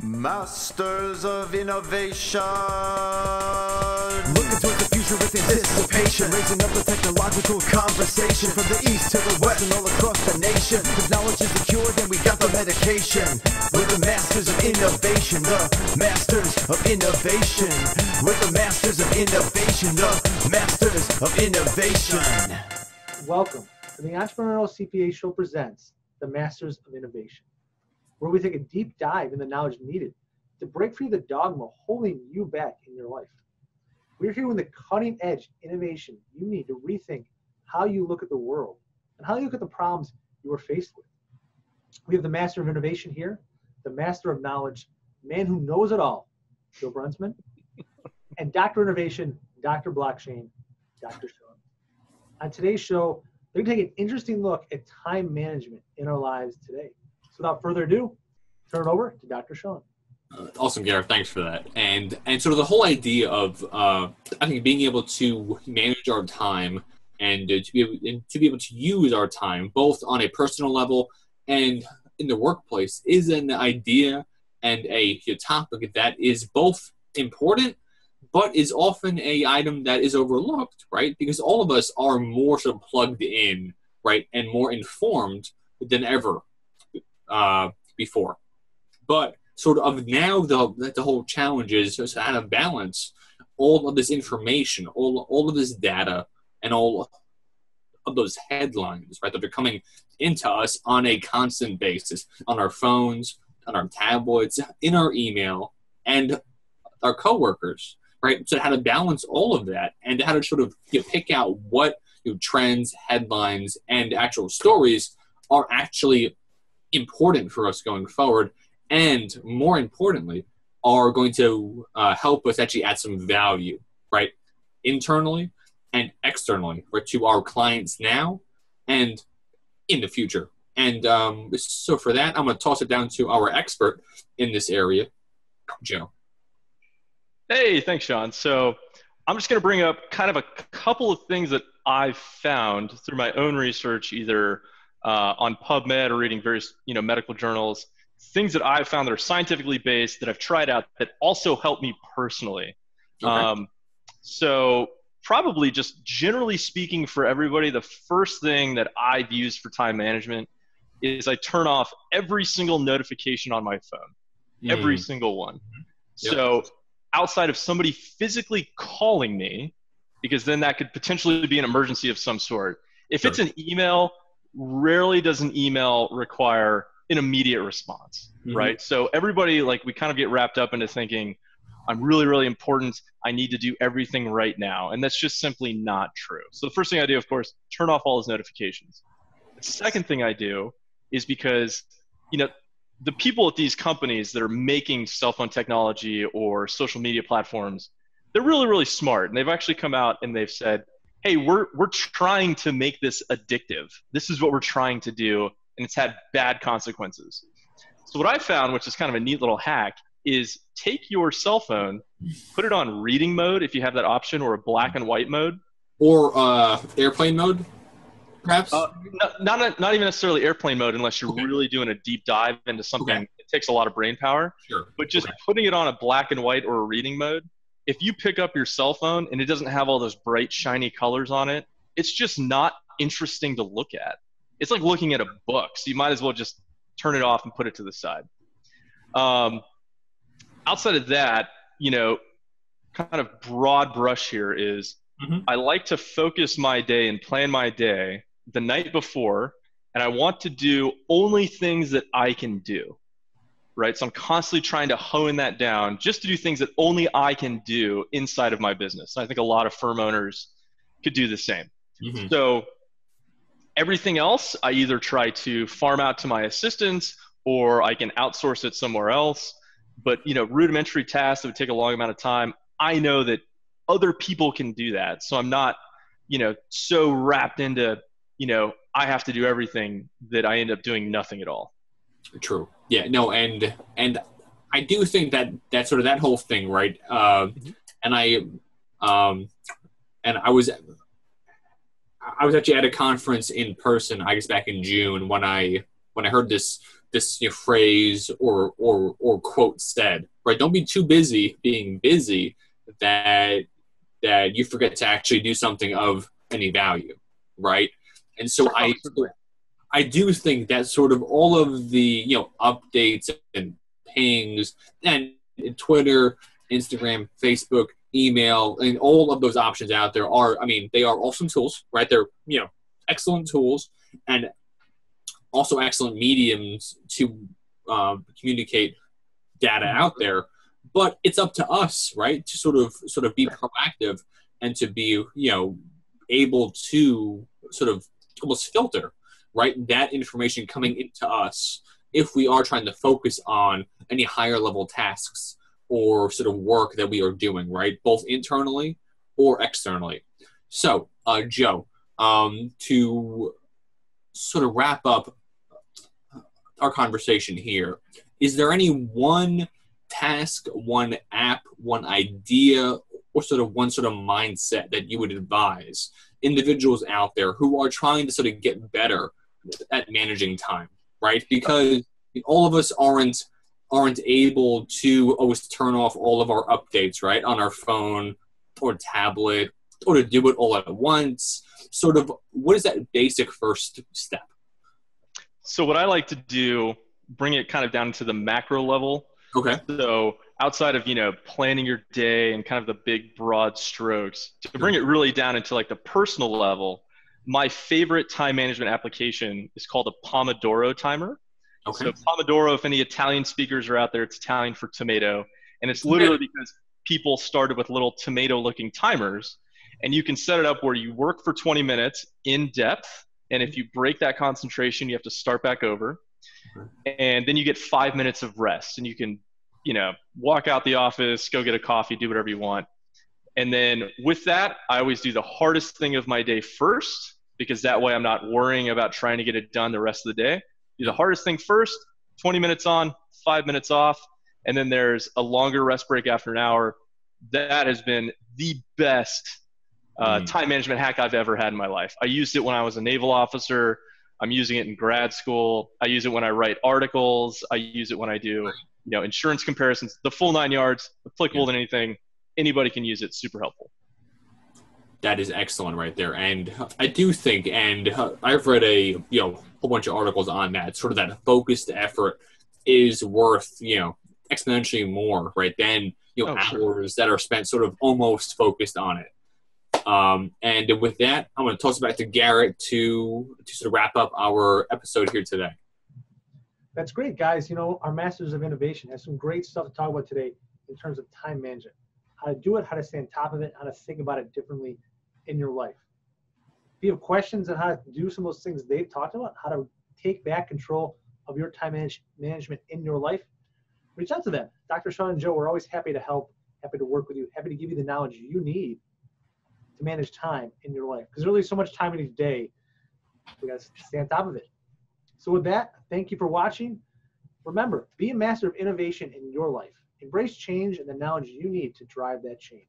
Masters of innovation. Looking towards the future with anticipation, raising up the technological conversation from the east to the west and all across the nation. If knowledge is the cure, then we got the medication. We're the masters of innovation, the masters of innovation. We're the masters of innovation, the masters of innovation. Welcome to the Entrepreneurial CPA Show presents the Masters of Innovation, where we take a deep dive in the knowledge needed to break free the dogma holding you back in your life. We're here with the cutting edge innovation you need to rethink how you look at the world and how you look at the problems you are faced with. We have the Master of Innovation here, the Master of Knowledge, man who knows it all, Joe Brunsman, and Dr. Innovation, Dr. Blockchain, Dr. Sean. On today's show, they're going to take an interesting look at time management in our lives today. So without further ado, turn it over to Dr. Sean. Awesome, Gareth. Thanks for that. And sort of the whole idea of I think being able to manage our time and to be able to use our time both on a personal level and in the workplace is an idea and a topic that is both important, but is often a item that is overlooked, right? Because all of us are more sort of plugged in, right, and more informed than ever before. But sort of now the whole challenge is just how to balance all of this information, all of this data, and all of those headlines, right, that are coming into us on a constant basis, on our phones, on our tablets, in our email, and our coworkers, right? So how to balance all of that and how to sort of pick out what trends, headlines, and actual stories are actually important for us going forward, and more importantly, are going to help us actually add some value, right, internally and externally, right, to our clients now and in the future. And so for that, I'm going to toss it down to our expert in this area, Joe. Hey, thanks, Sean. So I'm just going to bring up kind of a couple of things that I've found through my own research, either on PubMed or reading various medical journals, things that I've found that are scientifically based that I've tried out that also help me personally. Okay. So probably just generally speaking for everybody, the first thing that I've used for time management is I turn off every single notification on my phone, every single one. Yep. So outside of somebody physically calling me, because then that could potentially be an emergency of some sort. If it's an email, rarely does an email require an immediate response, right? So everybody, we kind of get wrapped up into thinking, I'm really, really important. I need to do everything right now. And that's just simply not true. So the first thing I do, of course, turn off all those notifications. The second thing I do is because, the people at these companies that are making cell phone technology or social media platforms, they're really, really smart. And they've actually come out and they've said, hey, we're trying to make this addictive. This is what we're trying to do. And it's had bad consequences. So what I found, which is kind of a neat little hack, is take your cell phone, put it on reading mode if you have that option, or a black and white mode. Or airplane mode, perhaps? Not even necessarily airplane mode unless you're really doing a deep dive into something that takes a lot of brain power. Sure. But just putting it on a black and white or a reading mode, if you pick up your cell phone and it doesn't have all those bright, shiny colors on it, it's just not interesting to look at. It's like looking at a book, so you might as well just turn it off and put it to the side. Outside of that, kind of broad brush here is I like to focus my day and plan my day the night before, and I want to do only things that I can do, right? So I'm constantly trying to hone that down just to do things that only I can do inside of my business. And I think a lot of firm owners could do the same. So everything else, I either try to farm out to my assistants or I can outsource it somewhere else. But, rudimentary tasks that would take a long amount of time, I know that other people can do that. So I'm not, so wrapped into, I have to do everything that I end up doing nothing at all. True. Yeah, no, and I do think that sort of that whole thing, right? And I was actually at a conference in person, I guess back in June when I heard this this phrase or quote said, right? Don't be too busy being busy that you forget to actually do something of any value, right? And so I do think that sort of all of the updates and pings and Twitter, Instagram, Facebook, email, and all of those options out there they are awesome tools, right? They're excellent tools and also excellent mediums to communicate data out there. But it's up to us, right, to sort of be proactive and to be able to sort of almost filter, right, that information coming into us if we are trying to focus on any higher level tasks or sort of work that we are doing, right, both internally or externally. So, Joe, to sort of wrap up our conversation here, is there any one task, one app, one idea, or sort of one sort of mindset that you would advise individuals out there who are trying to sort of get better at managing time, right? Because all of us aren't able to always turn off all of our updates, right, on our phone or tablet, or to do it all at once. Sort of, what is that basic first step? So what I like to do, bring it kind of down to the macro level. Okay. So outside of, planning your day and kind of the big broad strokes, to bring it really down into like the personal level, my favorite time management application is called a Pomodoro timer. Okay. So Pomodoro, if any Italian speakers are out there, it's Italian for tomato. And it's literally because people started with little tomato-looking timers. And you can set it up where you work for 20 minutes in depth. And if you break that concentration, you have to start back over. And then you get 5 minutes of rest. And you can, walk out the office, go get a coffee, do whatever you want. And then with that, I always do the hardest thing of my day first, because that way I'm not worrying about trying to get it done the rest of the day. Do the hardest thing first, 20 minutes on, 5 minutes off. And then there's a longer rest break after an hour. That has been the best time management hack I've ever had in my life. I used it when I was a naval officer. I'm using it in grad school. I use it when I write articles. I use it when I do, insurance comparisons, the full 9 yards, applicable to anything. Anybody can use it. Super helpful. That is excellent right there. And I do think, and I've read a whole bunch of articles on that, sort of that focused effort is worth, exponentially more, right, than hours that are spent sort of almost focused on it. And with that, I'm going to toss it back to Garrett to sort of wrap up our episode here today. That's great, guys. Our Masters of Innovation has some great stuff to talk about today in terms of time management, how to do it, how to stay on top of it, how to think about it differently in your life. If you have questions on how to do some of those things they've talked about, how to take back control of your time management in your life, reach out to them. Dr. Sean and Joe, we're always happy to help, happy to work with you, happy to give you the knowledge you need to manage time in your life. Because there's really so much time in each day, we got to stay on top of it. So with that, thank you for watching. Remember, be a master of innovation in your life. Embrace change and the knowledge you need to drive that change.